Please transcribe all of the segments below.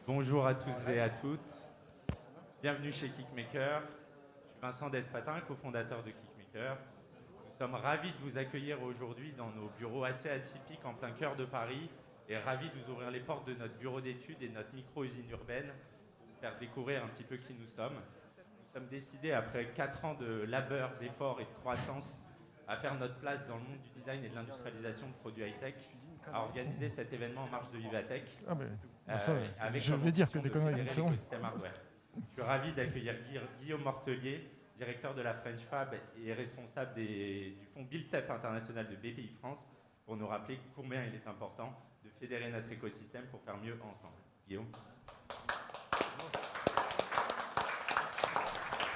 Bonjour à tous et à toutes. Bienvenue chez Kickmaker. Je suis Vincent Despatin, cofondateur de Kickmaker. Nous sommes ravis de vous accueillir aujourd'hui dans nos bureaux assez atypiques en plein cœur de Paris et ravis de vous ouvrir les portes de notre bureau d'études et de notre micro-usine urbaine pour vous faire découvrir un petit peu qui nous sommes. Nous sommes décidés, après 4 ans de labeur, d'efforts et de croissance, à faire notre place dans le monde du design et de l'industrialisation de produits high-tech, à organiser cet événement en marge de Vivatech. Je vais dire que des conneries, c'est bon. Hardware. Je suis ravi d'accueillir Guillaume Mortelier, directeur de la French Fab et responsable du fonds Build-Up International de BPI France, pour nous rappeler combien il est important de fédérer notre écosystème pour faire mieux ensemble. Guillaume.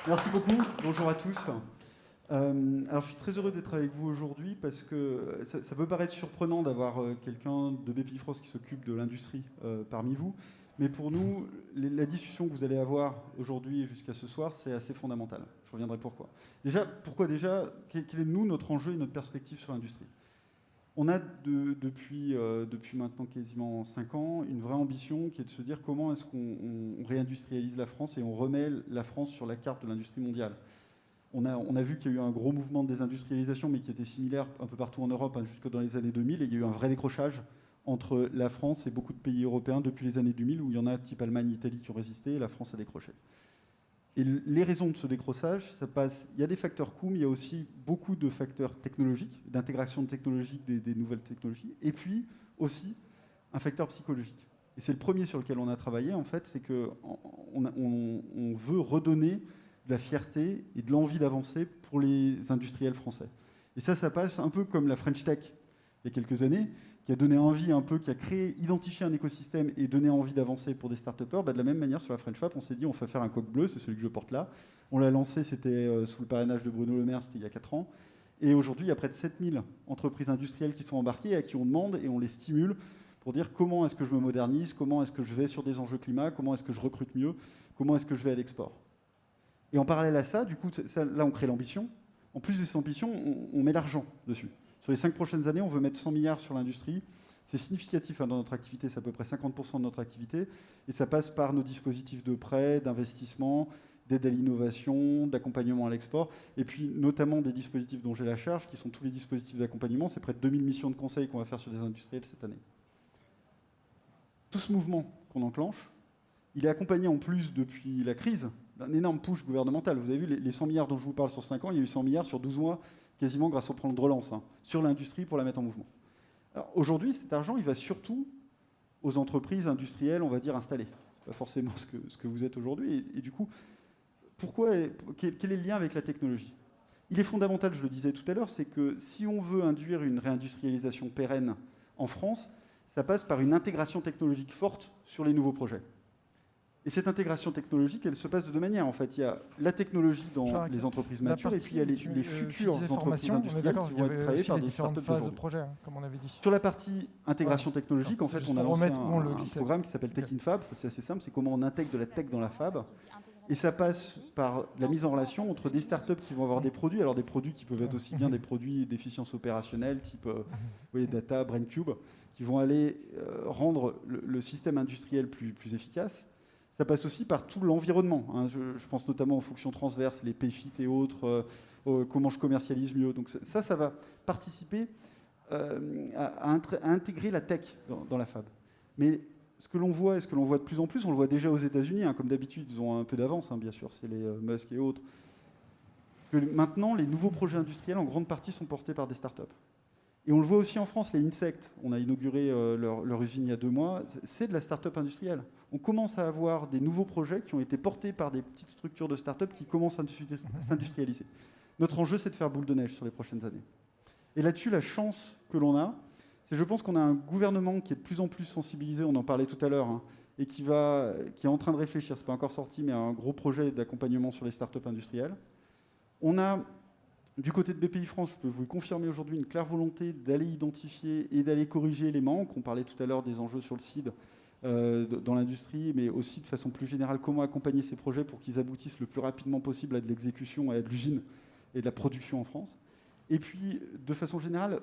Merci beaucoup, bonjour à tous. Alors je suis très heureux d'être avec vous aujourd'hui parce que ça peut paraître surprenant d'avoir quelqu'un de BPI France qui s'occupe de l'industrie parmi vous, mais pour nous, la discussion que vous allez avoir aujourd'hui et jusqu'à ce soir, c'est assez fondamental. Je reviendrai pourquoi. Pourquoi quel est nous notre enjeu et notre perspective sur l'industrie? On a depuis maintenant quasiment 5 ans une vraie ambition qui est de se dire comment est-ce qu'on réindustrialise la France et on remet la France sur la carte de l'industrie mondiale. On a vu qu'il y a eu un gros mouvement de désindustrialisation, mais qui était similaire un peu partout en Europe, jusque dans les années 2000, et il y a eu un vrai décrochage entre la France et beaucoup de pays européens depuis les années 2000, où il y en a, type Allemagne, Italie, qui ont résisté, et la France a décroché. Et les raisons de ce décrochage, il y a des facteurs coûts, mais il y a aussi beaucoup de facteurs technologiques, d'intégration technologique des nouvelles technologies, et puis aussi un facteur psychologique. Et c'est le premier sur lequel on a travaillé, en fait, c'est qu'on veut redonner de la fierté et de l'envie d'avancer pour les industriels français. Et ça passe un peu comme la French Tech, il y a quelques années, qui a donné envie un peu, qui a identifié un écosystème et donné envie d'avancer pour des start-upers. De la même manière, sur la French Fab, on s'est dit, on va faire un coq bleu, c'est celui que je porte là. On l'a lancé, c'était sous le parrainage de Bruno Le Maire, c'était il y a 4 ans. Et aujourd'hui, il y a près de 7000 entreprises industrielles qui sont embarquées, à qui on demande et on les stimule pour dire comment est-ce que je me modernise, comment est-ce que je vais sur des enjeux climat, comment est-ce que je recrute mieux, comment est-ce que je vais à l'export. Et en parallèle à ça, du coup, là, on crée l'ambition. En plus de cette ambition, on met l'argent dessus. Sur les 5 prochaines années, on veut mettre 100 milliards sur l'industrie. C'est significatif dans notre activité, c'est à peu près 50% de notre activité. Et ça passe par nos dispositifs de prêt, d'investissement, d'aide à l'innovation, d'accompagnement à l'export. Et puis, notamment des dispositifs dont j'ai la charge, qui sont tous les dispositifs d'accompagnement. C'est près de 2000 missions de conseil qu'on va faire sur des industriels cette année. Tout ce mouvement qu'on enclenche, il est accompagné en plus, depuis la crise, d'un énorme push gouvernemental. Vous avez vu, les 100 milliards dont je vous parle sur 5 ans, il y a eu 100 milliards sur 12 mois, quasiment grâce au plan de relance, sur l'industrie pour la mettre en mouvement. Alors aujourd'hui, cet argent, il va surtout aux entreprises industrielles, on va dire, installées. Ce n'est pas forcément ce que vous êtes aujourd'hui. Et du coup, quel est le lien avec la technologie? Il est fondamental, je le disais tout à l'heure, c'est que si on veut induire une réindustrialisation pérenne en France, ça passe par une intégration technologique forte sur les nouveaux projets. Et cette intégration technologique, elle se passe de deux manières. En fait, il y a la technologie dans les entreprises matures et puis il y a les futures entreprises industrielles qui vont être créées par des startups d'aujourd'hui. Comme on avait dit. Sur la partie intégration technologique, en fait, on a lancé un programme qui s'appelle Tech in Fab. C'est assez simple, c'est comment on intègre de la tech dans la fab. Et ça passe par la mise en relation entre des startups qui vont avoir des produits, alors des produits qui peuvent être aussi bien des produits d'efficience opérationnelle, type data, BrainCube, qui vont aller rendre le système industriel plus efficace. Ça passe aussi par tout l'environnement. Je pense notamment aux fonctions transverses, les PFIT et autres, comment je commercialise mieux. Donc ça va participer à intégrer la tech dans la fab. Mais ce que l'on voit, et ce que l'on voit de plus en plus, on le voit déjà aux États-Unis, comme d'habitude, ils ont un peu d'avance, bien sûr, c'est les Musk et autres. Que maintenant, les nouveaux projets industriels, en grande partie, sont portés par des startups. Et on le voit aussi en France, les Insect, on a inauguré leur usine il y a 2 mois, c'est de la start-up industrielle. On commence à avoir des nouveaux projets qui ont été portés par des petites structures de start-up qui commencent à s'industrialiser. Notre enjeu, c'est de faire boule de neige sur les prochaines années. Et là-dessus, la chance que l'on a, c'est je pense qu'on a un gouvernement qui est de plus en plus sensibilisé, on en parlait tout à l'heure, et qui est en train de réfléchir, c'est pas encore sorti, mais à un gros projet d'accompagnement sur les start-up industrielles. On a du côté de BPI France, je peux vous le confirmer aujourd'hui, une claire volonté d'aller identifier et d'aller corriger les manques. On parlait tout à l'heure des enjeux sur le CID dans l'industrie, mais aussi de façon plus générale, comment accompagner ces projets pour qu'ils aboutissent le plus rapidement possible à de l'exécution et à de l'usine et de la production en France. Et puis, de façon générale,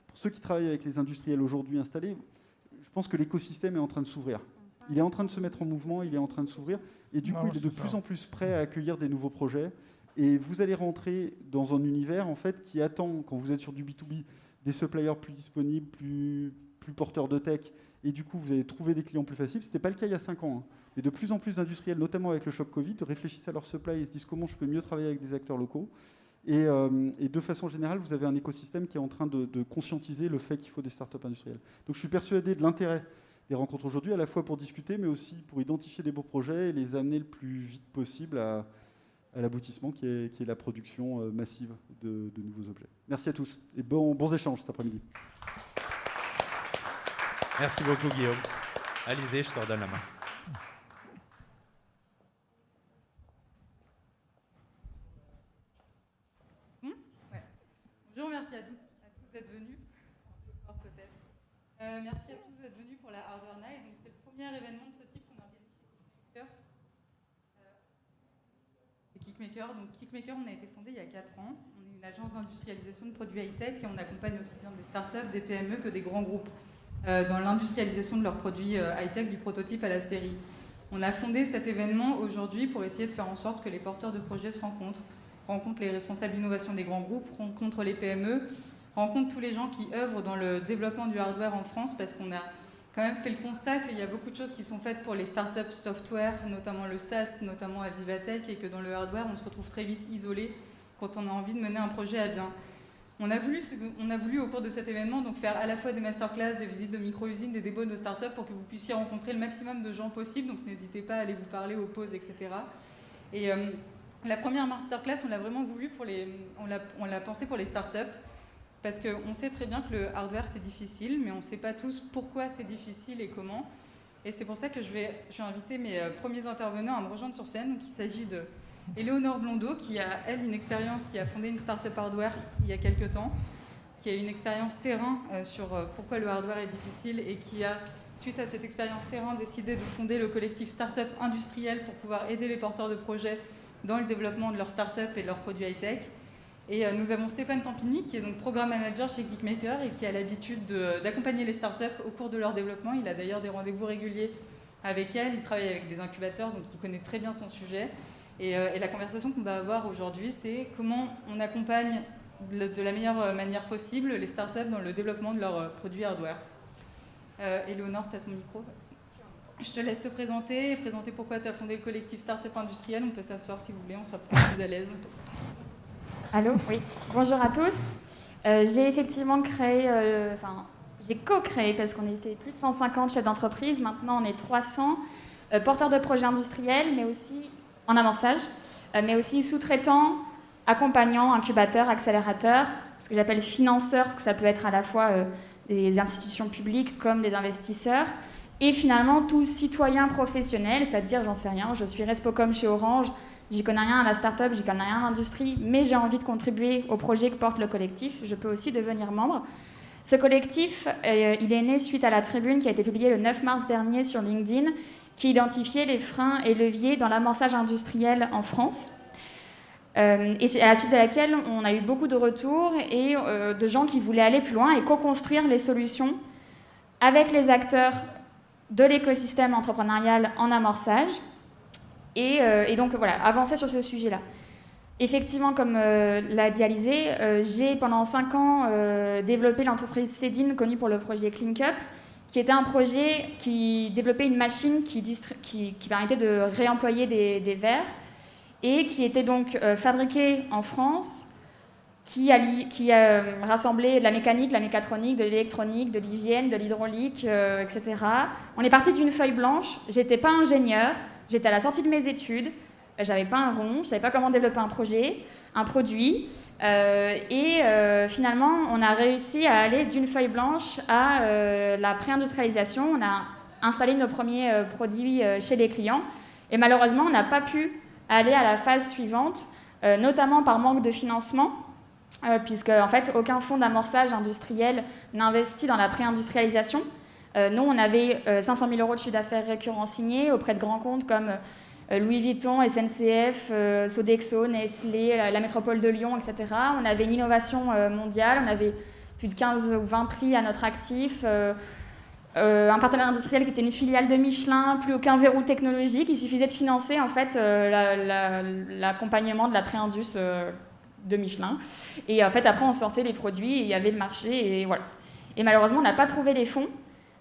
pour ceux qui travaillent avec les industriels aujourd'hui installés, je pense que l'écosystème est en train de s'ouvrir. il est en train de se mettre en mouvement, il est en train de s'ouvrir, et du coup, il est de plus en plus prêt à accueillir des nouveaux projets. Et vous allez rentrer dans un univers en fait, qui attend, quand vous êtes sur du B2B, des suppliers plus disponibles, plus porteurs de tech, et du coup, vous allez trouver des clients plus faciles. Ce n'était pas le cas il y a 5 ans. Mais de plus en plus d'industriels, notamment avec le choc Covid, réfléchissent à leur supply et se disent comment je peux mieux travailler avec des acteurs locaux. Et de façon générale, vous avez un écosystème qui est en train de conscientiser le fait qu'il faut des startups industrielles. Donc je suis persuadé de l'intérêt des rencontres aujourd'hui, à la fois pour discuter, mais aussi pour identifier des beaux projets et les amener le plus vite possible à l'aboutissement qui est la production massive de nouveaux objets. Merci à tous et bons échanges cet après-midi. Merci beaucoup Guillaume. Alizé, je te redonne la main. Bonjour, merci à tous d'être venus. Un peu fort peut-être. Merci à tous d'être venus pour la Hardware Night. Donc, c'est le premier événement de ce type qu'on organise chez Kickmaker. Donc Kickmaker, on a été fondé il y a 4 ans. On est une agence d'industrialisation de produits high-tech et on accompagne aussi bien des startups, des PME que des grands groupes dans l'industrialisation de leurs produits high-tech du prototype à la série. On a fondé cet événement aujourd'hui pour essayer de faire en sorte que les porteurs de projets se rencontrent les responsables d'innovation des grands groupes, rencontrent les PME, rencontrent tous les gens qui œuvrent dans le développement du hardware en France, parce qu'on a quand même fait le constat qu'il y a beaucoup de choses qui sont faites pour les startups software, notamment le SaaS, notamment à Vivatech, et que dans le hardware, on se retrouve très vite isolé quand on a envie de mener un projet à bien. On a voulu au cours de cet événement donc faire à la fois des masterclass, des visites de micro-usines, des débats de startups pour que vous puissiez rencontrer le maximum de gens possible, donc n'hésitez pas à aller vous parler aux pauses, etc. Et la première masterclass, on l'a vraiment voulu on l'a pensé pour les startups, parce qu'on sait très bien que le hardware c'est difficile, mais on ne sait pas tous pourquoi c'est difficile et comment. Et c'est pour ça que je vais inviter mes premiers intervenants à me rejoindre sur scène. Donc, il s'agit de Éléonore Blondeau, qui a, elle, une expérience, qui a fondé une startup hardware il y a quelques temps, qui a une expérience terrain sur pourquoi le hardware est difficile et qui a, suite à cette expérience terrain, décidé de fonder le collectif Startup Industriel pour pouvoir aider les porteurs de projets dans le développement de leur start-up et de leurs produits high-tech. Et nous avons Stéphane Tampini, qui est donc programme manager chez Kickmaker et qui a l'habitude d'accompagner les startups au cours de leur développement. Il a d'ailleurs des rendez-vous réguliers avec elles, il travaille avec des incubateurs, donc il connaît très bien son sujet. Et la conversation qu'on va avoir aujourd'hui, c'est comment on accompagne de la meilleure manière possible les startups dans le développement de leurs produits hardware. Éléonore, tu as ton micro. Je te laisse te présenter pourquoi tu as fondé le collectif Startup Industriel. On peut s'asseoir si vous voulez, on sera plus à l'aise. Allô, oui. Bonjour à tous. J'ai effectivement j'ai co-créé, parce qu'on était plus de 150 chefs d'entreprise, maintenant on est 300 porteurs de projets industriels, mais aussi en amorçage, mais aussi sous-traitants, accompagnants, incubateurs, accélérateurs, ce que j'appelle financeurs, parce que ça peut être à la fois des institutions publiques comme des investisseurs, et finalement tous citoyens professionnels, c'est-à-dire, j'en sais rien, je suis Respocom chez Orange, j'y connais rien à la start-up, j'y connais rien à l'industrie, mais j'ai envie de contribuer au projet que porte le collectif, je peux aussi devenir membre. Ce collectif, il est né suite à la tribune qui a été publiée le 9 mars dernier sur LinkedIn, qui identifiait les freins et leviers dans l'amorçage industriel en France. Et à la suite de laquelle on a eu beaucoup de retours et de gens qui voulaient aller plus loin et co-construire les solutions avec les acteurs de l'écosystème entrepreneurial en amorçage. Et donc voilà, avancer sur ce sujet-là. Effectivement, comme l'a dit Alizé, j'ai pendant 5 ans développé l'entreprise Cédine, connue pour le projet CleanCup, qui était un projet qui développait une machine qui permettait de réemployer des verres et qui était donc fabriquée en France, qui a rassemblé de la mécanique, de la mécatronique, de l'électronique, de l'hygiène, de l'hydraulique, etc. On est parti d'une feuille blanche, j'étais pas ingénieure, j'étais à la sortie de mes études, j'avais pas un rond, je savais pas comment développer un produit, finalement on a réussi à aller d'une feuille blanche à la pré-industrialisation. On a installé nos premiers produits chez les clients et malheureusement on n'a pas pu aller à la phase suivante, notamment par manque de financement, puisque en fait aucun fonds d'amorçage industriel n'investit dans la pré-industrialisation. Nous on avait 500 000 € de chiffre d'affaires récurrent signé auprès de grands comptes comme Louis Vuitton, SNCF, Sodexo, Nestlé, la métropole de Lyon, etc. On avait une innovation mondiale, on avait plus de 15 ou 20 prix à notre actif. un partenaire industriel qui était une filiale de Michelin, plus aucun verrou technologique, il suffisait de financer en fait l'accompagnement de la pré-indus de Michelin. Et en fait après on sortait les produits, et il y avait le marché et voilà. Et malheureusement on n'a pas trouvé les fonds.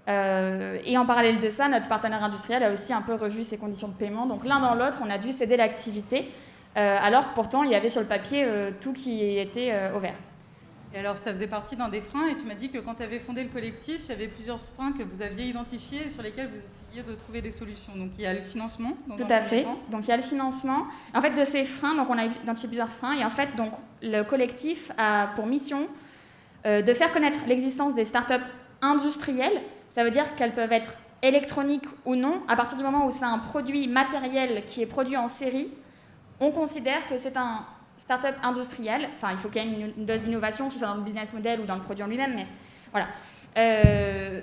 Et en parallèle de ça, notre partenaire industriel a aussi un peu revu ses conditions de paiement. Donc l'un dans l'autre, on a dû céder l'activité, alors que pourtant il y avait sur le papier tout qui était au vert. Et alors, ça faisait partie d'un des freins, et tu m'as dit que quand tu avais fondé le collectif, il y avait plusieurs freins que vous aviez identifiés et sur lesquels vous essayiez de trouver des solutions. Donc, il y a le financement. Tout à fait. Donc, il y a le financement. En fait, de ces freins, donc, on a identifié plusieurs freins, et en fait, donc, le collectif a pour mission de faire connaître l'existence des startups industrielles. Ça veut dire qu'elles peuvent être électroniques ou non. À partir du moment où c'est un produit matériel qui est produit en série, on considère que c'est un start-up industrielle, enfin il faut qu'il y ait une dose d'innovation, que ce soit dans le business model ou dans le produit en lui-même, mais voilà.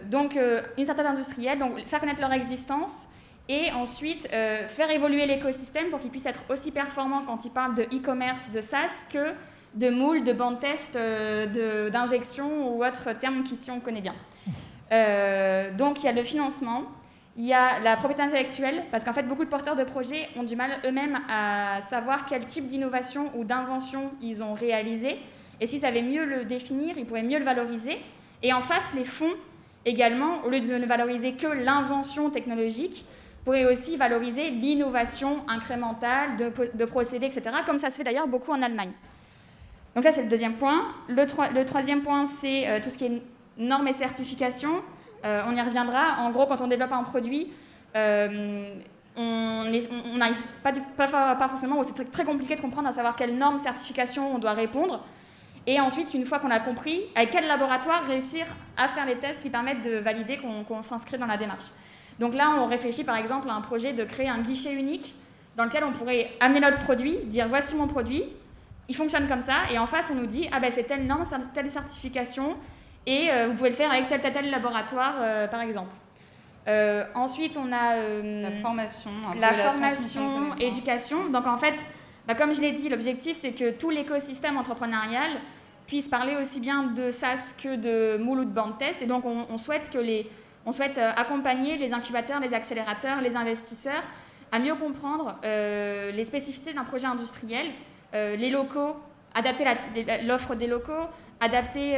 Donc une start-up industrielle, donc faire connaître leur existence et ensuite faire évoluer l'écosystème pour qu'il puisse être aussi performant quand il parle de e-commerce, de SaaS, que de moule, de bande test, d'injection ou autre terme qu'ici on connaît bien. Donc il y a le financement. Il y a la propriété intellectuelle, parce qu'en fait, beaucoup de porteurs de projets ont du mal eux-mêmes à savoir quel type d'innovation ou d'invention ils ont réalisé. Et s'ils savaient mieux le définir, ils pourraient mieux le valoriser. Et en face, les fonds, également, au lieu de ne valoriser que l'invention technologique, pourraient aussi valoriser l'innovation incrémentale de procédés, etc., comme ça se fait d'ailleurs beaucoup en Allemagne. Donc ça, c'est le deuxième point. Le troisième point, c'est tout ce qui est normes et certifications. On y reviendra. En gros, quand on développe un produit, on n'arrive pas forcément, c'est très compliqué de comprendre à savoir quelles normes, certifications on doit répondre. Et ensuite, une fois qu'on a compris, avec quel laboratoire réussir à faire les tests qui permettent de valider qu'on s'inscrit dans la démarche. Donc là, on réfléchit par exemple à un projet de créer un guichet unique dans lequel on pourrait amener notre produit, dire voici mon produit, il fonctionne comme ça, et en face, on nous dit ah ben c'est telle norme, c'est telle certification. Et vous pouvez le faire avec tel laboratoire, par exemple. Ensuite, on a la formation, éducation. Donc, en fait, comme je l'ai dit, l'objectif, c'est que tout l'écosystème entrepreneurial puisse parler aussi bien de SaaS que de moule ou de bande test. Et donc, on souhaite accompagner les incubateurs, les accélérateurs, les investisseurs à mieux comprendre les spécificités d'un projet industriel, les locaux, adapter l'offre des locaux, adapter,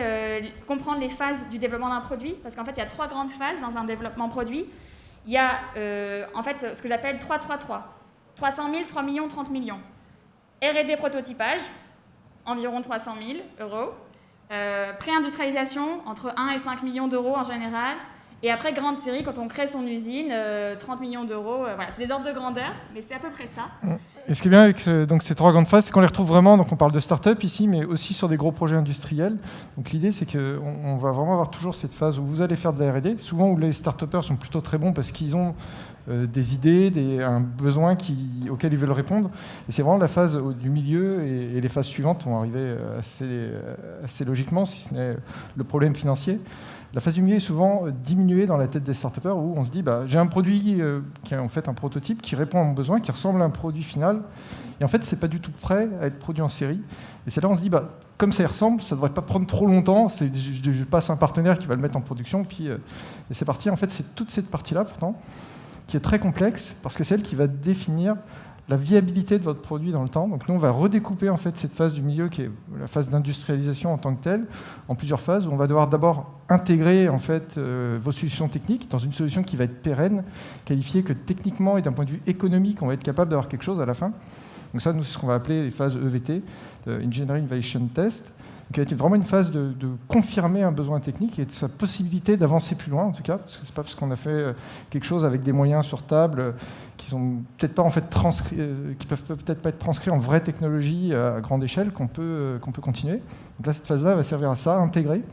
comprendre les phases du développement d'un produit, parce qu'en fait, il y a 3 grandes phases dans un développement produit. Il y a, en fait, ce que j'appelle 3-3-3. 300 000, 3 millions, 30 millions. R&D prototypage, environ 300 000 euros. Pré-industrialisation, entre 1 et 5 millions d'euros en général. Et après, grande série, quand on crée son usine, 30 millions d'euros. Voilà, c'est les ordres de grandeur, mais c'est à peu près ça. Et ce qui est bien avec donc, ces 3 grandes phases, c'est qu'on les retrouve vraiment, donc on parle de start-up ici, mais aussi sur des gros projets industriels. Donc l'idée, c'est qu'on va vraiment avoir toujours cette phase où vous allez faire de la R&D, souvent où les start-upers sont plutôt très bons parce qu'ils ont des idées, un besoin auquel ils veulent répondre. Et c'est vraiment la phase du milieu et les phases suivantes vont arriver assez logiquement, si ce n'est le problème financier. La phase du milieu est souvent diminuée dans la tête des start-upers où on se dit j'ai un produit qui est en fait un prototype qui répond à mon besoin, qui ressemble à un produit final. Et en fait, ce n'est pas du tout prêt à être produit en série. Et c'est là où on se dit comme ça y ressemble, ça ne devrait pas prendre trop longtemps. Je passe un partenaire qui va le mettre en production, et c'est parti. En fait, c'est toute cette partie-là, pourtant, qui est très complexe parce que c'est elle qui va définir la viabilité de votre produit dans le temps. Donc nous, on va redécouper en fait cette phase du milieu qui est la phase d'industrialisation en tant que telle, en plusieurs phases où on va devoir d'abord intégrer en fait vos solutions techniques dans une solution qui va être pérenne, qualifiée que techniquement et d'un point de vue économique, on va être capable d'avoir quelque chose à la fin. Donc ça, nous, c'est ce qu'on va appeler les phases EVT, Engineering Validation Test, qui a été vraiment une phase de confirmer un besoin technique et de sa possibilité d'avancer plus loin, en tout cas, parce que c'est pas parce qu'on a fait quelque chose avec des moyens sur table qui sont peut-être pas en fait qui peuvent peut-être pas être transcrits en vraie technologie à grande échelle qu'on peut continuer. Donc là, cette phase-là va servir à ça, à intégrer.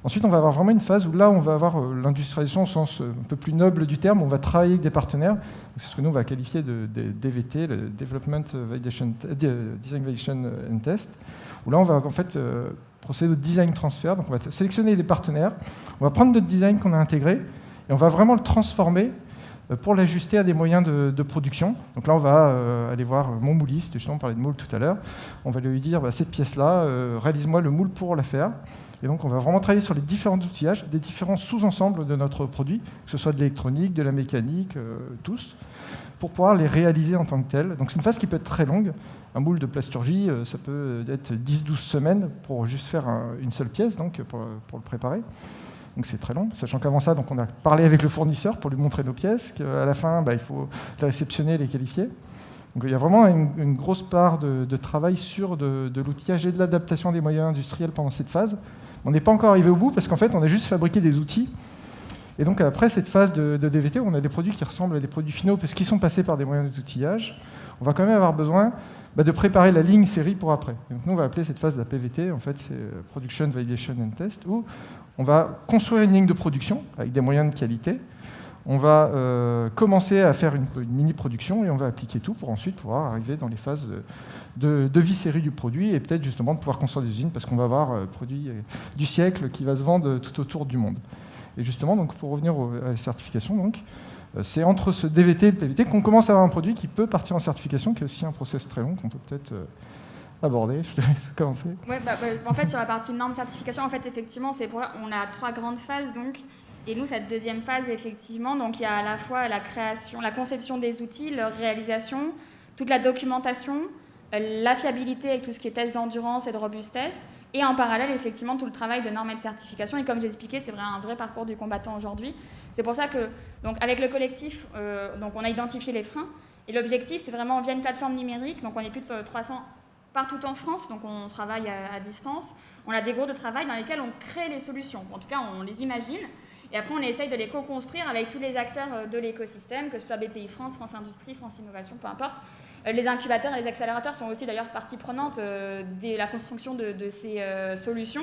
Ensuite, on va avoir vraiment une phase où là, on va avoir l'industrialisation au sens un peu plus noble du terme. On va travailler avec des partenaires. C'est ce que nous, on va qualifier de DVT, le Development Validation, Design Validation and Test, où là, on va en fait procéder au design transfert. Donc, on va sélectionner des partenaires. On va prendre notre design qu'on a intégré et on va vraiment le transformer pour l'ajuster à des moyens de production. Donc là, on va aller voir mon mouliste, justement, on parlait de moule tout à l'heure. On va lui dire, cette pièce-là, réalise-moi le moule pour la faire. Et donc, on va vraiment travailler sur les différents outillages, des différents sous-ensembles de notre produit, que ce soit de l'électronique, de la mécanique, tous, pour pouvoir les réaliser en tant que tels. Donc, c'est une phase qui peut être très longue. Un moule de plasturgie, ça peut être 10-12 semaines pour juste faire une seule pièce, donc, pour le préparer. Donc c'est très long, sachant qu'avant ça, donc on a parlé avec le fournisseur pour lui montrer nos pièces, qu'à la fin, il faut les réceptionner, les qualifier. Donc il y a vraiment une grosse part de travail sur de l'outillage et de l'adaptation des moyens industriels pendant cette phase. On n'est pas encore arrivé au bout parce qu'en fait, on a juste fabriqué des outils. Et donc après cette phase de DVT, on a des produits qui ressemblent à des produits finaux parce qu'ils sont passés par des moyens d'outillage. On va quand même avoir besoin de préparer la ligne série pour après. Donc nous, on va appeler cette phase la PVT, en fait, c'est Production, Validation and Test, où on va construire une ligne de production avec des moyens de qualité. On va commencer à faire une mini-production et on va appliquer tout pour ensuite pouvoir arriver dans les phases de vie série du produit et peut-être justement de pouvoir construire des usines parce qu'on va avoir un produit du siècle qui va se vendre tout autour du monde. Et justement, donc, pour revenir à la certification, donc, c'est entre ce DVT et le PVT qu'on commence à avoir un produit qui peut partir en certification, qui est aussi un process très long qu'on peut peut-être aborder. Je te laisse commencer. Ouais, en fait, sur la partie normes certification, en fait, effectivement, on a 3 grandes phases, donc. Et nous, cette deuxième phase, effectivement, donc il y a à la fois la création, la conception des outils, leur réalisation, toute la documentation, la fiabilité avec tout ce qui est test d'endurance et de robustesse, et en parallèle, effectivement, tout le travail de normes et de certification. Et comme j'ai expliqué, c'est un vrai parcours du combattant aujourd'hui. C'est pour ça que, donc, avec le collectif, donc, on a identifié les freins. Et l'objectif, c'est vraiment via une plateforme numérique. Donc, on est plus de 300 partout en France. Donc, on travaille à distance. On a des groupes de travail dans lesquels on crée les solutions. En tout cas, on les imagine. Et après, on essaye de les co-construire avec tous les acteurs de l'écosystème, que ce soit BPI France, France Industrie, France Innovation, peu importe. Les incubateurs et les accélérateurs sont aussi d'ailleurs partie prenante de la construction de ces solutions.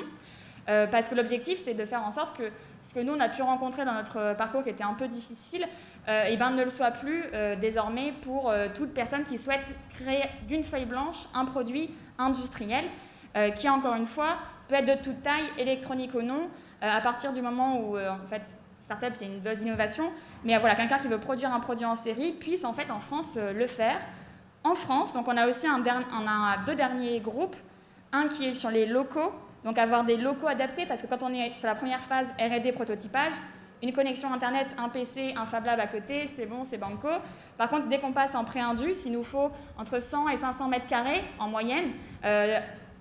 Parce que l'objectif, c'est de faire en sorte que ce que nous, on a pu rencontrer dans notre parcours qui était un peu difficile, ne le soit plus désormais pour toute personne qui souhaite créer d'une feuille blanche un produit industriel qui, encore une fois, peut être de toute taille, électronique ou non, à partir du moment où, en fait, startup, il y a une dose d'innovation, mais voilà, quelqu'un qui veut produire un produit en série puisse, en fait, en France, le faire. En France, donc on a aussi deux derniers groupes, un qui est sur les locaux, donc avoir des locaux adaptés, parce que quand on est sur la première phase R&D prototypage, une connexion Internet, un PC, un Fab Lab à côté, c'est bon, c'est banco. Par contre, dès qu'on passe en pré-indus, il nous faut entre 100 et 500 mètres carrés en moyenne,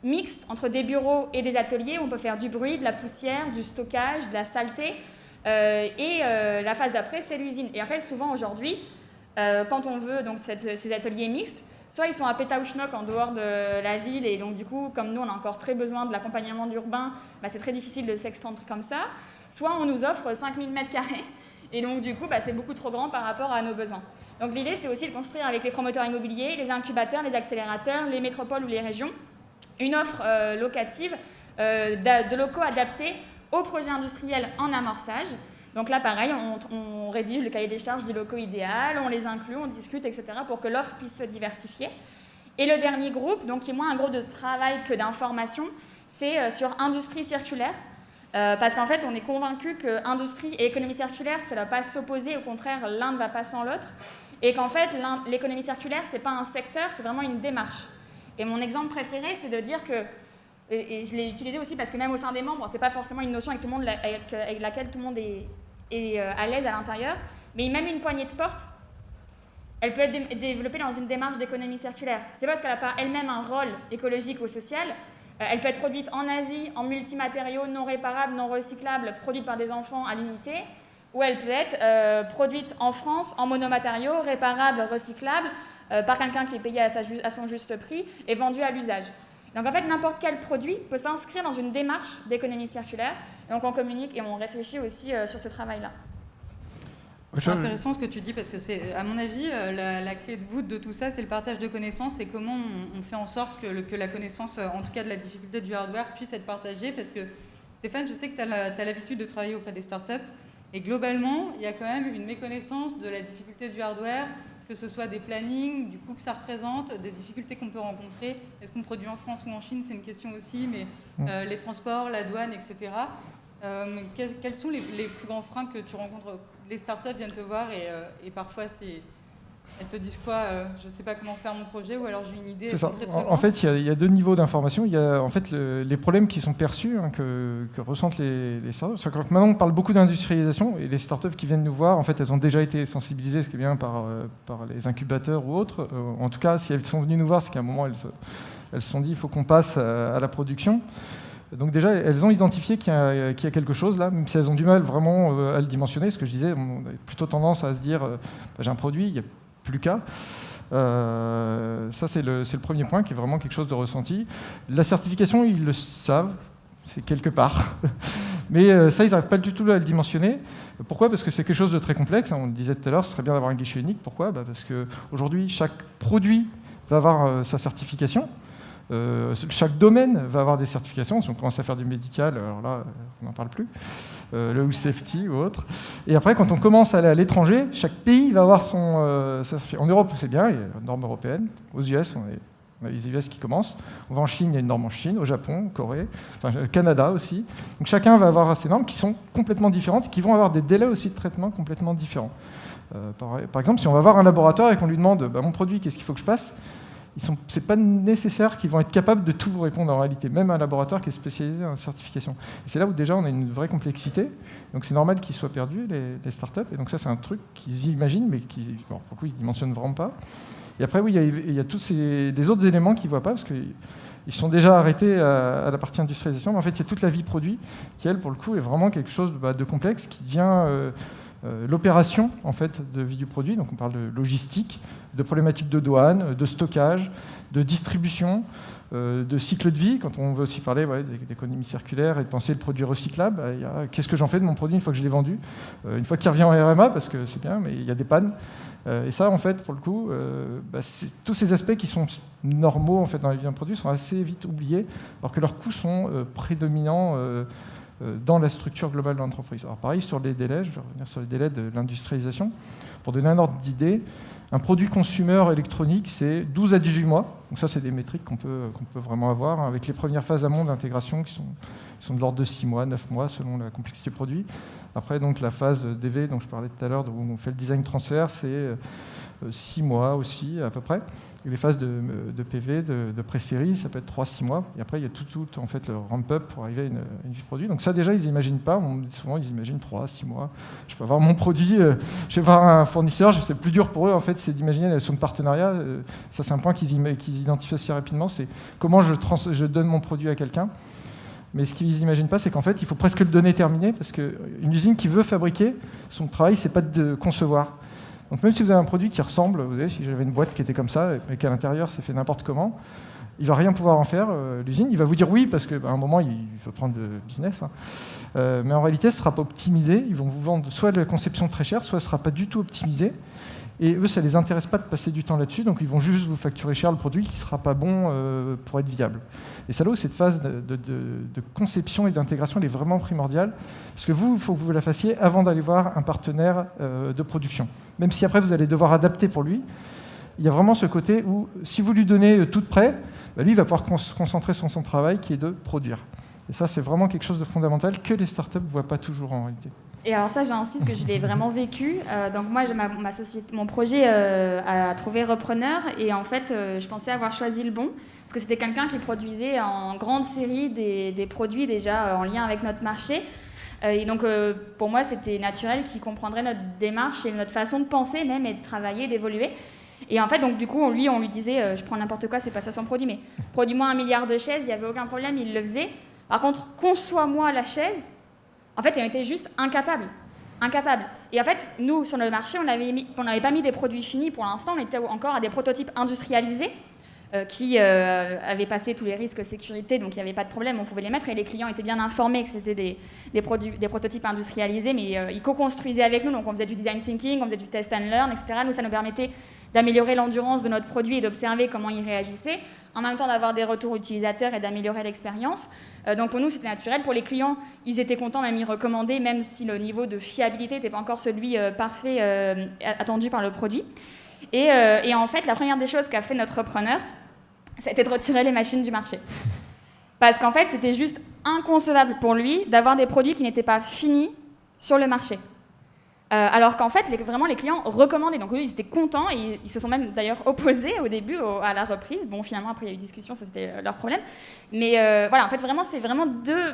mixte entre des bureaux et des ateliers où on peut faire du bruit, de la poussière, du stockage, de la saleté. La phase d'après, c'est l'usine. Et en fait, souvent aujourd'hui, quand on veut donc ces ateliers mixtes, soit ils sont à Pétaouchnok en dehors de la ville, et donc du coup, comme nous, on a encore très besoin de l'accompagnement d'urbain, c'est très difficile de s'extendre comme ça. Soit on nous offre 5000 m², et donc du coup, c'est beaucoup trop grand par rapport à nos besoins. Donc l'idée, c'est aussi de construire avec les promoteurs immobiliers, les incubateurs, les accélérateurs, les métropoles ou les régions, une offre locative de locaux adaptés aux projets industriels en amorçage. Donc là, pareil, on rédige le cahier des charges des locaux idéal, on les inclut, on discute, etc. pour que l'offre puisse se diversifier. Et le dernier groupe, donc qui est moins un groupe de travail que d'information, c'est sur industrie circulaire. Parce qu'en fait, on est convaincu que industrie et économie circulaire, ça ne va pas s'opposer, au contraire, l'un ne va pas sans l'autre. Et qu'en fait, l'économie circulaire, ce n'est pas un secteur, c'est vraiment une démarche. Et mon exemple préféré, c'est de dire que, et je l'ai utilisé aussi parce que même au sein des membres, ce n'est pas forcément une notion avec laquelle tout le monde est à l'aise à l'intérieur, mais même une poignée de porte, elle peut être développée dans une démarche d'économie circulaire. C'est parce qu'elle n'a pas elle-même un rôle écologique ou social. Elle peut être produite en Asie, en multimatériaux non réparables, non recyclables, produite par des enfants à l'unité, ou elle peut être produite en France en monomatériaux, réparables, recyclables, par quelqu'un qui est payé à son juste prix et vendu à l'usage. Donc en fait, n'importe quel produit peut s'inscrire dans une démarche d'économie circulaire. Et donc on communique et on réfléchit aussi sur ce travail-là. C'est intéressant ce que tu dis parce que c'est, à mon avis, la clé de voûte de tout ça, c'est le partage de connaissances et comment on fait en sorte que la connaissance, en tout cas de la difficulté du hardware, puisse être partagée. Parce que Stéphane, je sais que tu as l'habitude de travailler auprès des startups et globalement, il y a quand même une méconnaissance de la difficulté du hardware, que ce soit des plannings, du coût que ça représente, des difficultés qu'on peut rencontrer. Est-ce qu'on produit en France ou en Chine? C'est une question aussi, mais les transports, la douane, etc. Quels sont les plus grands freins que tu rencontres les startups viennent te voir et parfois elles te disent quoi, je ne sais pas comment faire mon projet, ou alors j'ai une idée. C'est ça. Très, très loin. En fait, il y a deux niveaux d'information. Il y a en fait les problèmes qui sont perçus, que ressentent les startups. C'est que maintenant, on parle beaucoup d'industrialisation, et les startups qui viennent nous voir, en fait, elles ont déjà été sensibilisées, ce qui est bien, par les incubateurs ou autres. En tout cas, si elles sont venues nous voir, c'est qu'à un moment, elles se sont dit, il faut qu'on passe à la production. Donc déjà, elles ont identifié qu'il y a quelque chose là, même si elles ont du mal vraiment à le dimensionner. Ce que je disais, on a plutôt tendance à se dire, j'ai un produit, il n'y a plus qu'à. Ça, c'est le premier point qui est vraiment quelque chose de ressenti. La certification, ils le savent, c'est quelque part. Mais ça, ils n'arrivent pas du tout à le dimensionner. Pourquoi ? Parce que c'est quelque chose de très complexe. On le disait tout à l'heure, ce serait bien d'avoir un guichet unique. Pourquoi ? Parce qu'aujourd'hui, chaque produit va avoir sa certification. Chaque domaine va avoir des certifications. Si on commence à faire du médical, alors là, on n'en parle plus. Le Health Safety ou autre. Et après, quand on commence à aller à l'étranger, chaque pays va avoir sa certification. En Europe, c'est bien, il y a une norme européenne. Aux US, on a les US qui commencent. On va en Chine, il y a une norme en Chine, au Japon, en Corée, au Canada aussi. Donc chacun va avoir ces normes qui sont complètement différentes et qui vont avoir des délais aussi de traitement complètement différents. Par exemple, si on va voir un laboratoire et qu'on lui demande mon produit, qu'est-ce qu'il faut que je passe ? C'est pas nécessaire qu'ils vont être capables de tout vous répondre en réalité, même un laboratoire qui est spécialisé en certification. Et c'est là où déjà on a une vraie complexité, donc c'est normal qu'ils soient perdus, les startups, et donc ça c'est un truc qu'ils imaginent, mais pour le coup ils ne dimensionnent vraiment pas. Et après oui, il y a tous les autres éléments qu'ils ne voient pas, parce qu'ils sont déjà arrêtés à la partie industrialisation, mais en fait il y a toute la vie produit, qui elle pour le coup est vraiment quelque chose de complexe, qui devient l'opération en fait, de vie du produit, donc on parle de logistique, de problématiques de douane, de stockage, de distribution, de cycle de vie. Quand on veut aussi parler d'économie circulaire et de penser le produit recyclable, qu'est-ce que j'en fais de mon produit une fois que je l'ai vendu, une fois qu'il revient en RMA, parce que c'est bien, mais il y a des pannes. Et ça, en fait, pour le coup, tous ces aspects qui sont normaux en fait, dans la vie d'un produit sont assez vite oubliés, alors que leurs coûts sont prédominants dans la structure globale de l'entreprise. Alors pareil, sur les délais, je vais revenir sur les délais de l'industrialisation. Pour donner un ordre d'idée, un produit consumer électronique, c'est 12 à 18 mois. Donc ça, c'est des métriques qu'on peut vraiment avoir, avec les premières phases amont d'intégration qui sont de l'ordre de 6 mois, 9 mois, selon la complexité du produit. Après, donc, la phase DV, dont je parlais tout à l'heure, où on fait le design transfert, c'est 6 mois aussi, à peu près. Et les phases de PV, de pré-série, ça peut être 3-6 mois. Et après, il y a tout en fait, le ramp-up pour arriver à une vie de produit. Donc ça, déjà, ils n'imaginent pas. Souvent, ils imaginent 3-6 mois. Je peux avoir mon produit, je vais voir un fournisseur. C'est plus dur pour eux, en fait, c'est d'imaginer la notion de partenariat. Ça, c'est un point qu'ils identifient assez rapidement. C'est comment je donne mon produit à quelqu'un. Mais ce qu'ils n'imaginent pas, c'est qu'en fait, il faut presque le donner terminé, parce qu'une usine qui veut fabriquer, son travail, c'est pas de concevoir. Donc même si vous avez un produit qui ressemble, vous savez, si j'avais une boîte qui était comme ça, et qu'à l'intérieur c'est fait n'importe comment, il ne va rien pouvoir en faire, l'usine. Il va vous dire oui, parce qu'à un moment, il veut prendre le business. Mais en réalité, ce ne sera pas optimisé. Ils vont vous vendre soit de la conception très chère, soit ce ne sera pas du tout optimisé. Et eux, ça ne les intéresse pas de passer du temps là-dessus, donc ils vont juste vous facturer cher le produit qui ne sera pas bon pour être viable. Et ça, là où cette phase de conception et d'intégration, elle est vraiment primordiale, parce que il faut que vous la fassiez avant d'aller voir un partenaire de production. Même si après, vous allez devoir adapter pour lui, il y a vraiment ce côté où, si vous lui donnez tout de près, lui, il va pouvoir se concentrer sur son travail, qui est de produire. Et ça, c'est vraiment quelque chose de fondamental que les startups ne voient pas toujours en réalité. Et alors ça, j'insiste que je l'ai vraiment vécu. Donc moi, ma société, mon projet a trouvé repreneur, et en fait, je pensais avoir choisi le bon, parce que c'était quelqu'un qui produisait en grande série des produits déjà en lien avec notre marché. Et donc pour moi, c'était naturel qu'il comprendrait notre démarche et notre façon de penser même, et de travailler, d'évoluer. Et en fait, donc du coup, on lui disait, je prends n'importe quoi, c'est pas ça son produit, mais produis-moi 1 milliard de chaises, il n'y avait aucun problème, il le faisait. Par contre, conçois-moi la chaise. En fait, on était juste incapables. Et en fait, nous, sur le marché, on n'avait pas mis des produits finis pour l'instant. On était encore à des prototypes industrialisés qui avaient passé tous les risques sécurité, donc il n'y avait pas de problème, on pouvait les mettre. Et les clients étaient bien informés que c'était des prototypes industrialisés, mais ils co-construisaient avec nous. Donc on faisait du design thinking, on faisait du test and learn, etc. Nous, ça nous permettait d'améliorer l'endurance de notre produit et d'observer comment il réagissait, en même temps d'avoir des retours utilisateurs et d'améliorer l'expérience. Donc pour nous, c'était naturel. Pour les clients, ils étaient contents, même ils recommandaient, même si le niveau de fiabilité n'était pas encore celui parfait attendu par le produit. Et en fait, la première des choses qu'a fait notre repreneur, c'était de retirer les machines du marché. Parce qu'en fait, c'était juste inconcevable pour lui d'avoir des produits qui n'étaient pas finis sur le marché. Alors qu'en fait, vraiment, les clients recommandaient. Donc eux, ils étaient contents et ils se sont même d'ailleurs opposés au début à la reprise. Bon, finalement, après, il y a eu discussion, ça c'était leur problème. Mais voilà, en fait, vraiment, c'est vraiment deux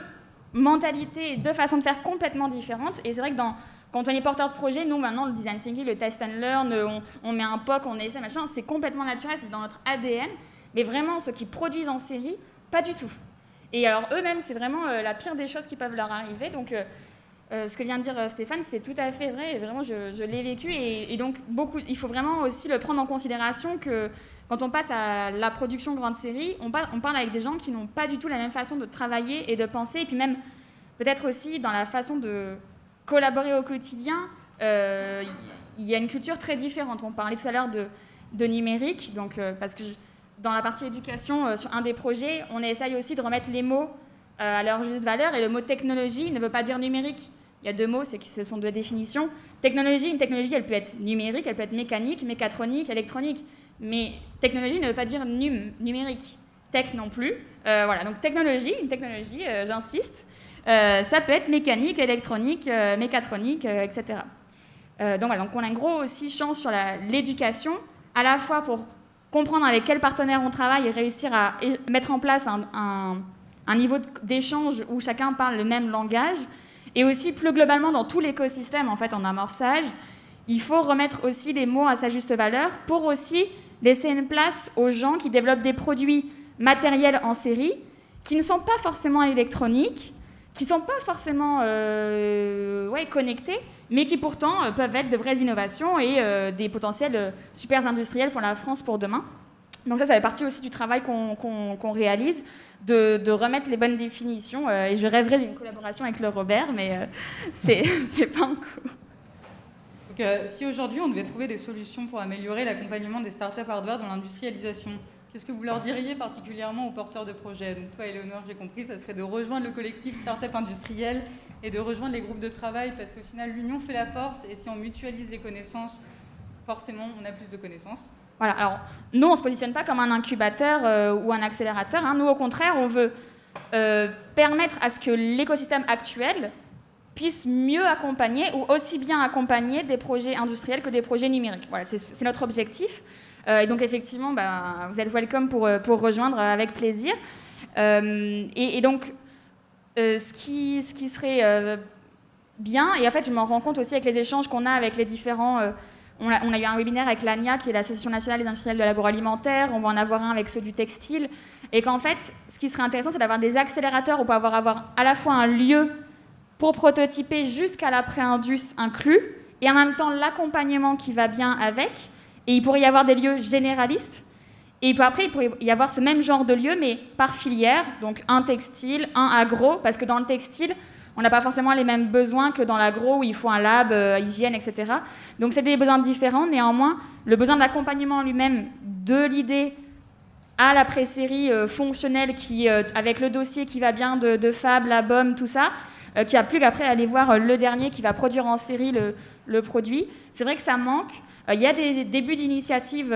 mentalités, deux façons de faire complètement différentes. Et c'est vrai que quand on est porteur de projet, nous, maintenant, le design thinking, le test and learn, on met un POC, on essaie, machin, c'est complètement naturel, c'est dans notre ADN. Mais vraiment, ceux qui produisent en série, pas du tout. Et alors, eux-mêmes, c'est vraiment la pire des choses qui peuvent leur arriver. Donc, ce que vient de dire Stéphane, c'est tout à fait vrai. Et vraiment, je l'ai vécu. Et donc, il faut vraiment aussi le prendre en considération que quand on passe à la production grande série, on parle avec des gens qui n'ont pas du tout la même façon de travailler et de penser. Et puis même, peut-être aussi, dans la façon de collaborer au quotidien, il y a une culture très différente. On parlait tout à l'heure de numérique, donc, parce que dans la partie éducation, sur un des projets, on essaye aussi de remettre les mots à leur juste valeur, et le mot technologie ne veut pas dire numérique. Il y a deux mots, ce sont deux définitions. Une technologie, elle peut être numérique, elle peut être mécanique, mécatronique, électronique. Mais technologie ne veut pas dire numérique. Tech non plus. Voilà, donc une technologie, j'insiste, ça peut être mécanique, électronique, mécatronique, etc. Donc voilà, donc on a un gros aussi champ sur l'éducation, à la fois pour comprendre avec quels partenaires on travaille et réussir à mettre en place un niveau d'échange où chacun parle le même langage, et aussi plus globalement dans tout l'écosystème en fait en amorçage, il faut remettre aussi les mots à sa juste valeur pour aussi laisser une place aux gens qui développent des produits matériels en série qui ne sont pas forcément électroniques, qui ne sont pas forcément connectés, mais qui pourtant peuvent être de vraies innovations et des potentiels super industriels pour la France pour demain. Donc ça fait partie aussi du travail qu'on réalise, de remettre les bonnes définitions. Et je rêverais d'une collaboration avec le Robert, mais c'est pas en cours. Donc, si aujourd'hui on devait trouver des solutions pour améliorer l'accompagnement des startups hardware dans l'industrialisation, qu'est-ce que vous leur diriez particulièrement aux porteurs de projets? Donc toi, Éléonore, j'ai compris, ça serait de rejoindre le collectif Startup Industriel et de rejoindre les groupes de travail, parce qu'au final, l'union fait la force, et si on mutualise les connaissances, forcément, on a plus de connaissances. Voilà, alors nous, on ne se positionne pas comme un incubateur ou un accélérateur. Hein. Nous, au contraire, on veut permettre à ce que l'écosystème actuel puisse mieux accompagner, ou aussi bien accompagner des projets industriels que des projets numériques. Voilà, c'est notre objectif. Et donc, effectivement, vous êtes welcome pour rejoindre avec plaisir. Et donc, ce qui serait bien, et en fait, je m'en rends compte aussi avec les échanges qu'on a avec les différents... On a eu un webinaire avec l'ANIA, qui est l'Association nationale des industriels de l'agroalimentaire. On va en avoir un avec ceux du textile. Et qu'en fait, ce qui serait intéressant, c'est d'avoir des accélérateurs où on peut avoir à la fois un lieu pour prototyper jusqu'à l'après-indus inclus, et en même temps l'accompagnement qui va bien avec. Et il pourrait y avoir des lieux généralistes. Et après, il pourrait y avoir ce même genre de lieu, mais par filière. Donc un textile, un agro, parce que dans le textile, on n'a pas forcément les mêmes besoins que dans l'agro, où il faut un lab, hygiène, etc. Donc c'est des besoins différents. Néanmoins, le besoin d'accompagnement lui-même de l'idée à la pré-série fonctionnelle, avec le dossier qui va bien de Fab, la BOM, tout ça, qui a plus qu'après aller voir le dernier qui va produire en série le produit. C'est vrai que ça manque. Il y a des débuts d'initiatives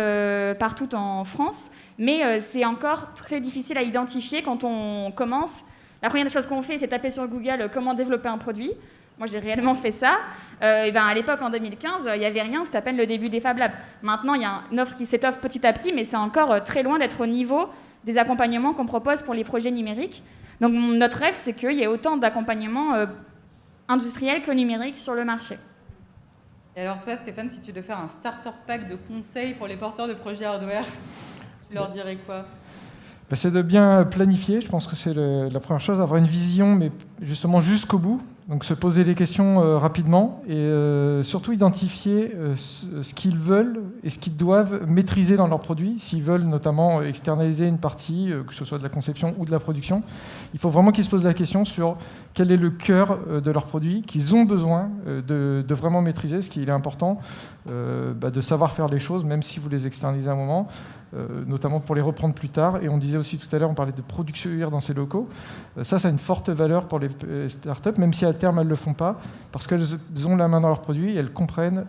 partout en France, mais c'est encore très difficile à identifier quand on commence. La première chose qu'on fait, c'est taper sur Google comment développer un produit. Moi, j'ai réellement fait ça. À l'époque, en 2015, il n'y avait rien, c'était à peine le début des Fab Labs. Maintenant, il y a une offre qui s'étoffe petit à petit, mais c'est encore très loin d'être au niveau des accompagnements qu'on propose pour les projets numériques. Donc, notre rêve, c'est qu'il y ait autant d'accompagnements industriels que numériques sur le marché. Et alors toi, Stéphane, si tu devais faire un starter pack de conseils pour les porteurs de projets hardware, tu leur dirais quoi? C'est de bien planifier, je pense que c'est la première chose, avoir une vision, mais justement jusqu'au bout. Donc se poser les questions rapidement et surtout identifier ce qu'ils veulent et ce qu'ils doivent maîtriser dans leurs produits. S'ils veulent notamment externaliser une partie, que ce soit de la conception ou de la production, il faut vraiment qu'ils se posent la question sur quel est le cœur de leurs produits qu'ils ont besoin de vraiment maîtriser, ce qui est important, de savoir faire les choses, même si vous les externalisez à un moment. Notamment pour les reprendre plus tard. Et on disait aussi tout à l'heure, on parlait de produire dans ces locaux. Ça a une forte valeur pour les startups, même si à terme, elles ne le font pas, parce qu'elles ont la main dans leurs produits et elles comprennent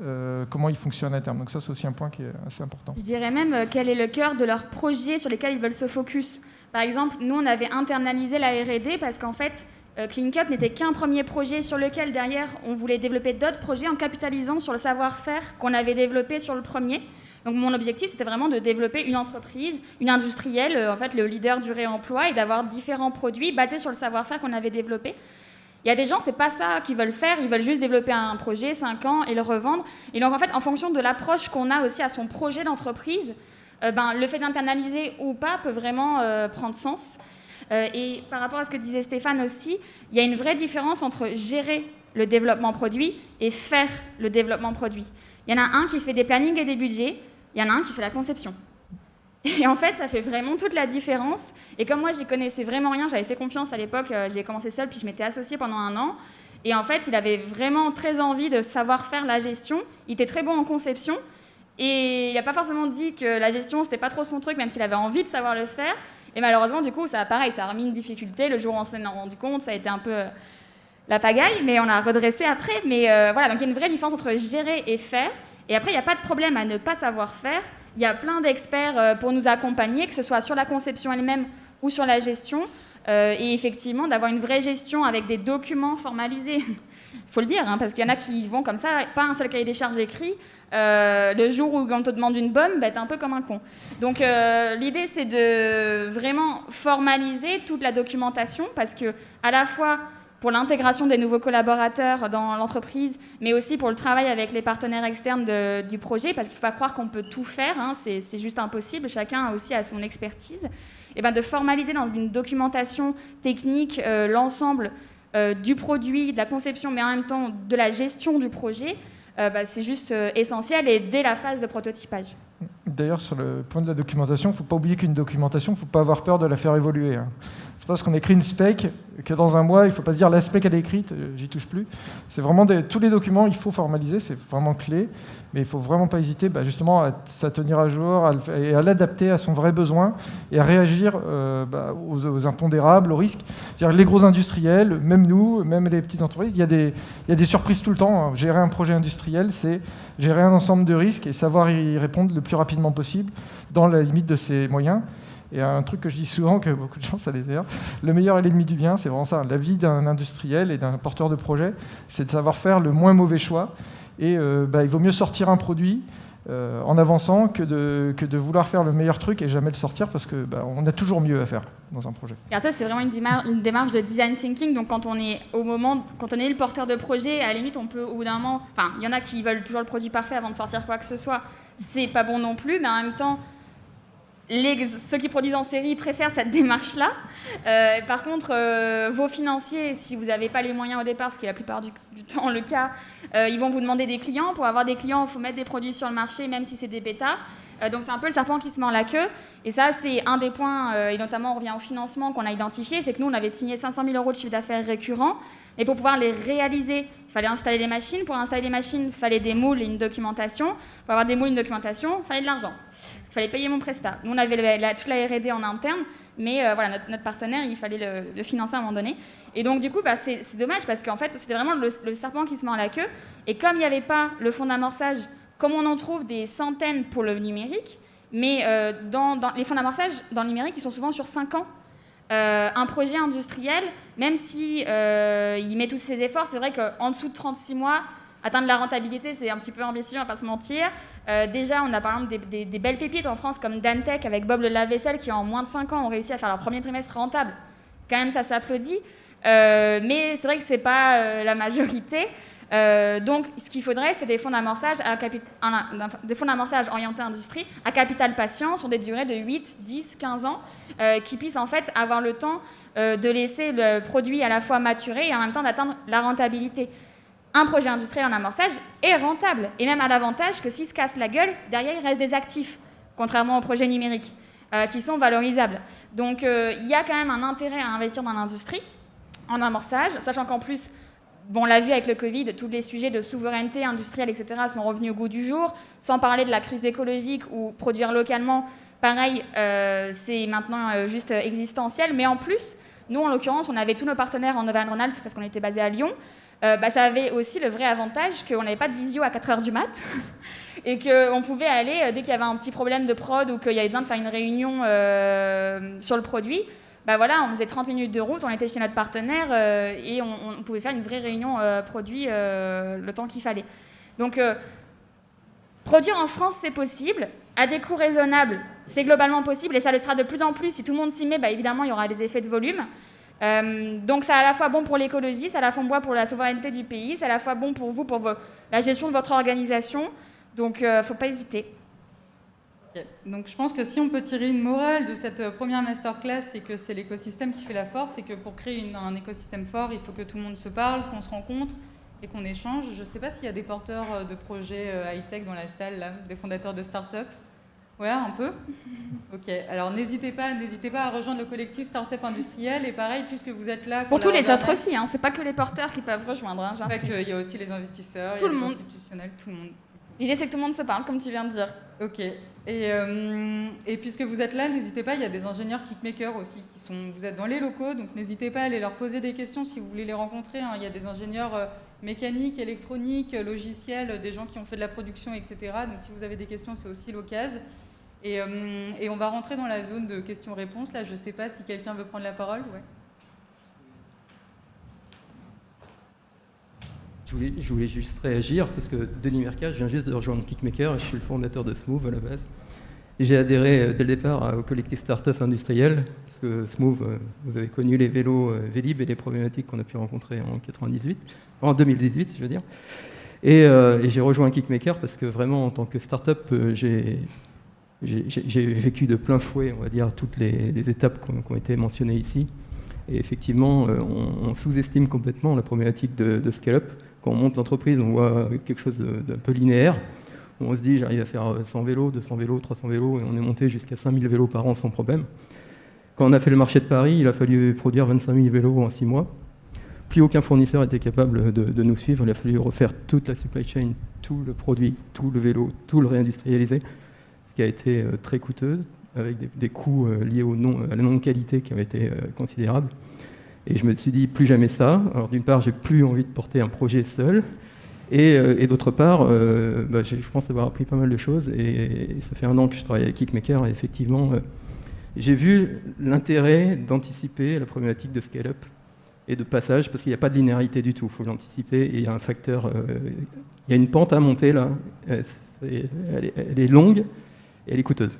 comment ils fonctionnent à terme. Donc ça, c'est aussi un point qui est assez important. Je dirais même quel est le cœur de leurs projets sur lesquels ils veulent se focus. Par exemple, nous, on avait internalisé la R&D parce qu'en fait, CleanCup n'était qu'un premier projet sur lequel, derrière, on voulait développer d'autres projets en capitalisant sur le savoir-faire qu'on avait développé sur le premier. Donc mon objectif, c'était vraiment de développer une entreprise, une industrielle, en fait le leader du réemploi, et d'avoir différents produits basés sur le savoir-faire qu'on avait développé. Il y a des gens, c'est pas ça qu'ils veulent faire, ils veulent juste développer un projet, 5 ans, et le revendre. Et donc en fait, en fonction de l'approche qu'on a aussi à son projet d'entreprise, le fait d'internaliser ou pas peut vraiment prendre sens. Et par rapport à ce que disait Stéphane aussi, il y a une vraie différence entre gérer le développement produit et faire le développement produit. Il y en a un qui fait des plannings et des budgets, il y en a un qui fait la conception. Et en fait, ça fait vraiment toute la différence. Et comme moi, j'y connaissais vraiment rien, j'avais fait confiance à l'époque, j'ai commencé seule, puis je m'étais associée pendant 1 an. Et en fait, il avait vraiment très envie de savoir faire la gestion. Il était très bon en conception. Et il n'a pas forcément dit que la gestion, c'était pas trop son truc, même s'il avait envie de savoir le faire. Et malheureusement, du coup, ça a remis une difficulté. Le jour où on s'en est rendu compte, ça a été un peu la pagaille, mais on a redressé après. Mais voilà, donc il y a une vraie différence entre gérer et faire. Et après, il n'y a pas de problème à ne pas savoir faire. Il y a plein d'experts pour nous accompagner, que ce soit sur la conception elle-même ou sur la gestion. Et effectivement, d'avoir une vraie gestion avec des documents formalisés. Il faut le dire, parce qu'il y en a qui vont comme ça, pas un seul cahier des charges écrit. Le jour où on te demande une bombe, t'es un peu comme un con. Donc l'idée, c'est de vraiment formaliser toute la documentation, parce que à la fois pour l'intégration des nouveaux collaborateurs dans l'entreprise, mais aussi pour le travail avec les partenaires externes du projet, parce qu'il ne faut pas croire qu'on peut tout faire, c'est juste impossible, chacun aussi a son expertise, et de formaliser dans une documentation technique l'ensemble du produit, de la conception, mais en même temps de la gestion du projet, c'est juste essentiel, et dès la phase de prototypage. D'ailleurs, sur le point de la documentation, il ne faut pas oublier qu'une documentation, il ne faut pas avoir peur de la faire évoluer. C'est pas parce qu'on écrit une spec que dans 1 mois, il ne faut pas se dire la spec elle est écrite, j'y touche plus. C'est vraiment tous les documents, il faut formaliser, c'est vraiment clé, mais il ne faut vraiment pas hésiter justement à s'en tenir à jour et à l'adapter à son vrai besoin et à réagir aux impondérables, aux risques. C'est-à-dire les gros industriels, même nous, même les petites entreprises, il y a des surprises tout le temps. Gérer un projet industriel, c'est gérer un ensemble de risques et savoir y répondre le plus rapidement possible dans la limite de ses moyens. Et un truc que je dis souvent, que beaucoup de gens ça les énerve, le meilleur est l'ennemi du bien, c'est vraiment ça. La vie d'un industriel et d'un porteur de projet, c'est de savoir faire le moins mauvais choix. Et il vaut mieux sortir un produit en avançant que de vouloir faire le meilleur truc et jamais le sortir, parce qu'on a toujours mieux à faire dans un projet. Et ça, c'est vraiment une démarche de design thinking. Donc quand on est le porteur de projet, à la limite, on peut au bout d'un moment... Enfin, il y en a qui veulent toujours le produit parfait avant de sortir quoi que ce soit. C'est pas bon non plus, mais en même temps... ceux qui produisent en série préfèrent cette démarche-là. Par contre, vos financiers, si vous n'avez pas les moyens au départ, ce qui est la plupart du temps le cas, ils vont vous demander des clients. Pour avoir des clients, il faut mettre des produits sur le marché, même si c'est des bêtas. Donc c'est un peu le serpent qui se mord la queue. Et ça, c'est un des points, et notamment on revient au financement qu'on a identifié, c'est que nous, on avait signé 500 000 € de chiffre d'affaires récurrent. Et pour pouvoir les réaliser, il fallait installer les machines. Pour installer les machines, il fallait des moules et une documentation. Pour avoir des moules et une documentation, il fallait de l'argent. Il fallait payer mon prestat. Nous, on avait toute la R&D en interne, mais notre partenaire, il fallait le financer à un moment donné. Et donc, du coup, c'est dommage, parce qu'en fait, c'était vraiment le serpent qui se mord la queue. Et comme il n'y avait pas le fonds d'amorçage, comme on en trouve des centaines pour le numérique, mais dans les fonds d'amorçage, dans le numérique, ils sont souvent sur 5 ans. Un projet industriel, même si il met tous ses efforts, c'est vrai qu'en dessous de 36 mois, atteindre la rentabilité, c'est un petit peu ambitieux, on va pas se mentir. Déjà, on a par exemple des belles pépites en France comme Dantec avec Bob le lave-vaisselle qui en moins de 5 ans ont réussi à faire leur premier trimestre rentable. Quand même, ça s'applaudit. Mais c'est vrai que c'est pas la majorité. Donc, ce qu'il faudrait, c'est des fonds d'amorçage orientés industrie à capital patient sur des durées de 8, 10, 15 ans qui puissent en fait avoir le temps de laisser le produit à la fois maturer et en même temps d'atteindre la rentabilité. Un projet industriel en amorçage est rentable, et même à l'avantage que s'il se casse la gueule, derrière il reste des actifs, contrairement aux projets numériques, qui sont valorisables. Donc il y a quand même un intérêt à investir dans l'industrie en amorçage, sachant qu'en plus, on l'a vu avec le Covid, tous les sujets de souveraineté industrielle, etc. sont revenus au goût du jour, sans parler de la crise écologique ou produire localement, pareil, c'est maintenant juste existentiel. Mais en plus, nous, en l'occurrence, on avait tous nos partenaires en Auvergne-Rhône-Alpes parce qu'on était basé à Lyon. Ça avait aussi le vrai avantage qu'on n'avait pas de visio à 4h du mat et qu'on pouvait aller, dès qu'il y avait un petit problème de prod ou qu'il y avait besoin de faire une réunion sur le produit, voilà, on faisait 30 minutes de route, on était chez notre partenaire et on pouvait faire une vraie réunion produit le temps qu'il fallait. Donc, produire en France, c'est possible. À des coûts raisonnables, c'est globalement possible et ça le sera de plus en plus. Si tout le monde s'y met, évidemment, il y aura des effets de volume. Donc, c'est à la fois bon pour l'écologie, c'est à la fois bon pour la souveraineté du pays, c'est à la fois bon pour vous, pour la gestion de votre organisation. Donc, il ne faut pas hésiter. Okay. Donc, je pense que si on peut tirer une morale de cette première masterclass, c'est que c'est l'écosystème qui fait la force et que pour créer un écosystème fort, il faut que tout le monde se parle, qu'on se rencontre et qu'on échange. Je ne sais pas s'il y a des porteurs de projets high-tech dans la salle, là, des fondateurs de start-up. Ouais, un peu. Ok. Alors n'hésitez pas à rejoindre le collectif Startup Industriel et pareil, puisque vous êtes là pour tous les autres aussi. Hein, c'est pas que les porteurs qui peuvent rejoindre. Hein, j'insiste. Il y a aussi les investisseurs, tout il y a le les monde. Institutionnels, tout le monde. L'idée c'est que tout le monde se parle, comme tu viens de dire. Ok. Et puisque vous êtes là, n'hésitez pas. Il y a des ingénieurs kickmakers aussi qui sont. Vous êtes dans les locaux, donc n'hésitez pas à aller leur poser des questions si vous voulez les rencontrer. Hein. Il y a des ingénieurs mécaniques, électroniques, logiciels, des gens qui ont fait de la production, etc. Donc si vous avez des questions, c'est aussi l'occasion. Et on va rentrer dans la zone de questions-réponses. Là, je ne sais pas si quelqu'un veut prendre la parole. Ouais. Je voulais juste réagir parce que Denis Mercat, je viens juste de rejoindre Kickmaker et je suis le fondateur de Smooth à la base. J'ai adhéré dès le départ au collectif Startup Industriel parce que Smooth, vous avez connu les vélos Vélib et les problématiques qu'on a pu rencontrer en 2018, je veux dire. Et j'ai rejoint Kickmaker parce que vraiment en tant que startup, j'ai vécu de plein fouet, on va dire, toutes les étapes qui ont été mentionnées ici. Et effectivement, on sous-estime complètement la problématique de scale-up. Quand on monte l'entreprise, on voit quelque chose d'un peu linéaire. On se dit, j'arrive à faire 100 vélos, 200 vélos, 300 vélos, et on est monté jusqu'à 5000 vélos par an sans problème. Quand on a fait le marché de Paris, il a fallu produire 25 000 vélos en 6 mois. Plus aucun fournisseur était capable de nous suivre. Il a fallu refaire toute la supply chain, tout le produit, tout le vélo, tout le réindustrialiser, ce qui a été très coûteux, avec des coûts liés à la non-qualité qui avaient été considérables. Et je me suis dit, plus jamais ça. Alors d'une part, j'ai plus envie de porter un projet seul. Et d'autre part, je pense avoir appris pas mal de choses. Et ça fait 1 an que je travaille avec Kickmaker. Et effectivement, j'ai vu l'intérêt d'anticiper la problématique de scale-up et de passage, parce qu'il n'y a pas de linéarité du tout. Il faut l'anticiper. Et il y a un facteur... il y a une pente à monter, là. Elle est longue et elle est coûteuse.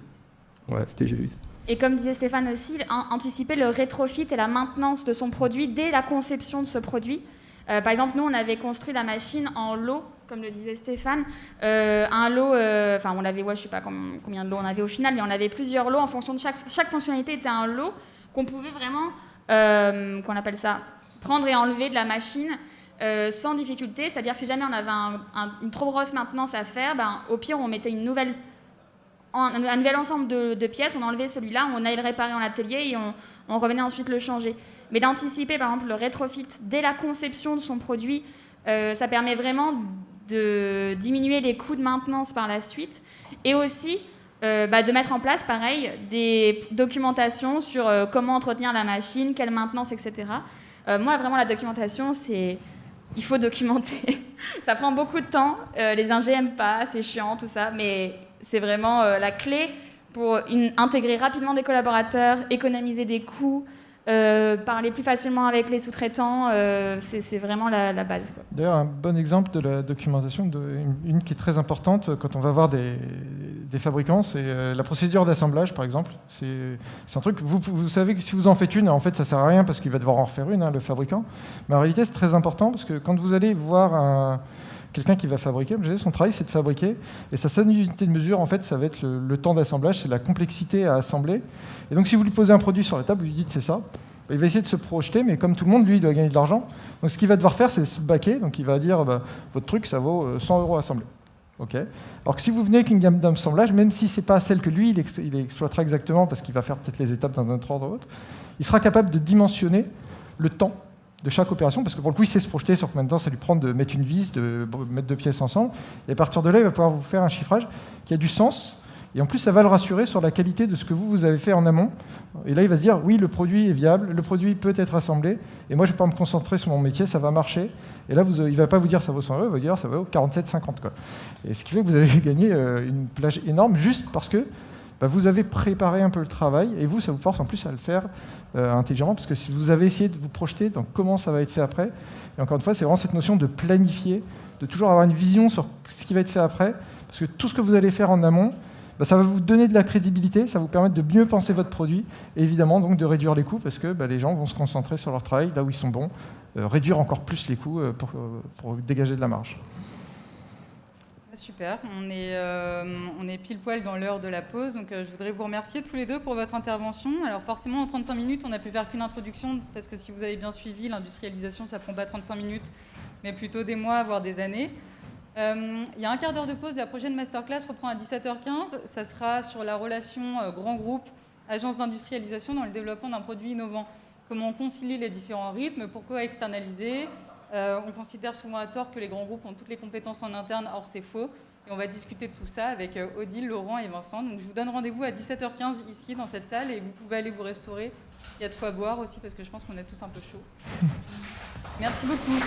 Voilà, c'était juste. Et comme disait Stéphane aussi, anticiper le rétrofit et la maintenance de son produit dès la conception de ce produit. Par exemple, nous, on avait construit la machine en lot, comme le disait Stéphane. Un lot, on avait, je ne sais pas combien de lots on avait au final, mais on avait plusieurs lots en fonction de chaque fonctionnalité était un lot qu'on pouvait vraiment, qu'on appelle ça, prendre et enlever de la machine sans difficulté. C'est-à-dire que si jamais on avait une trop grosse maintenance à faire, au pire, on mettait un nouvel ensemble de pièces, on enlevait celui-là, on allait le réparer en atelier et on revenait ensuite le changer. Mais d'anticiper, par exemple, le rétrofit dès la conception de son produit, ça permet vraiment de diminuer les coûts de maintenance par la suite et aussi de mettre en place, pareil, des documentations sur comment entretenir la machine, quelle maintenance, etc. Moi, vraiment, la documentation, il faut documenter. Ça prend beaucoup de temps, les ingés n'aiment pas, c'est chiant, tout ça, mais c'est vraiment la clé pour intégrer rapidement des collaborateurs, économiser des coûts, parler plus facilement avec les sous-traitants, c'est vraiment la base, quoi. D'ailleurs, un bon exemple de la documentation, une qui est très importante quand on va voir des fabricants, c'est la procédure d'assemblage, par exemple. C'est un truc, vous savez que si vous en faites une, en fait, ça ne sert à rien parce qu'il va devoir en refaire une, le fabricant. Mais en réalité, c'est très important parce que quand vous allez voir quelqu'un qui va fabriquer, son travail, c'est de fabriquer. Et sa seule unité de mesure, en fait, ça va être le temps d'assemblage, c'est la complexité à assembler. Et donc, si vous lui posez un produit sur la table, vous lui dites c'est ça, il va essayer de se projeter, mais comme tout le monde, lui, il doit gagner de l'argent. Donc, ce qu'il va devoir faire, c'est se baquer. Donc, il va dire votre truc, ça vaut 100 € assemblé. Okay. Alors que si vous venez avec une gamme d'assemblage, même si ce n'est pas celle que lui, il exploitera exactement, parce qu'il va faire peut-être les étapes dans un autre ordre ou autre, il sera capable de dimensionner le temps de chaque opération, parce que pour le coup, il sait se projeter sur combien de temps ça lui prend de mettre une vis, de mettre 2 pièces ensemble. Et à partir de là, il va pouvoir vous faire un chiffrage qui a du sens. Et en plus, ça va le rassurer sur la qualité de ce que vous avez fait en amont. Et là, il va se dire, oui, le produit est viable, le produit peut être assemblé, et moi, je ne vais pas me concentrer sur mon métier, ça va marcher. Et là, il ne va pas vous dire ça vaut 100 €, il va dire ça vaut 47,50 €. Et ce qui fait que vous avez gagné une plage énorme juste parce que vous avez préparé un peu le travail, et vous, ça vous force en plus à le faire intelligemment, parce que si vous avez essayé de vous projeter dans comment ça va être fait après, et encore une fois, c'est vraiment cette notion de planifier, de toujours avoir une vision sur ce qui va être fait après, parce que tout ce que vous allez faire en amont, ça va vous donner de la crédibilité, ça va vous permettre de mieux penser votre produit, et évidemment donc de réduire les coûts, parce que les gens vont se concentrer sur leur travail, là où ils sont bons, réduire encore plus les coûts pour dégager de la marge. Super, on est pile poil dans l'heure de la pause, donc je voudrais vous remercier tous les deux pour votre intervention. Alors forcément en 35 minutes on a pu faire qu'une introduction, parce que si vous avez bien suivi, l'industrialisation ça prend pas 35 minutes, mais plutôt des mois, voire des années. Il y a un quart d'heure de pause, la prochaine masterclass reprend à 17h15, ça sera sur la relation grand groupe, agence d'industrialisation dans le développement d'un produit innovant. Comment on concilie les différents rythmes, pourquoi externaliser. On considère souvent à tort que les grands groupes ont toutes les compétences en interne, or c'est faux. Et on va discuter de tout ça avec Odile, Laurent et Vincent. Donc je vous donne rendez-vous à 17h15 ici dans cette salle et vous pouvez aller vous restaurer. Il y a de quoi boire aussi parce que je pense qu'on est tous un peu chauds. Merci beaucoup.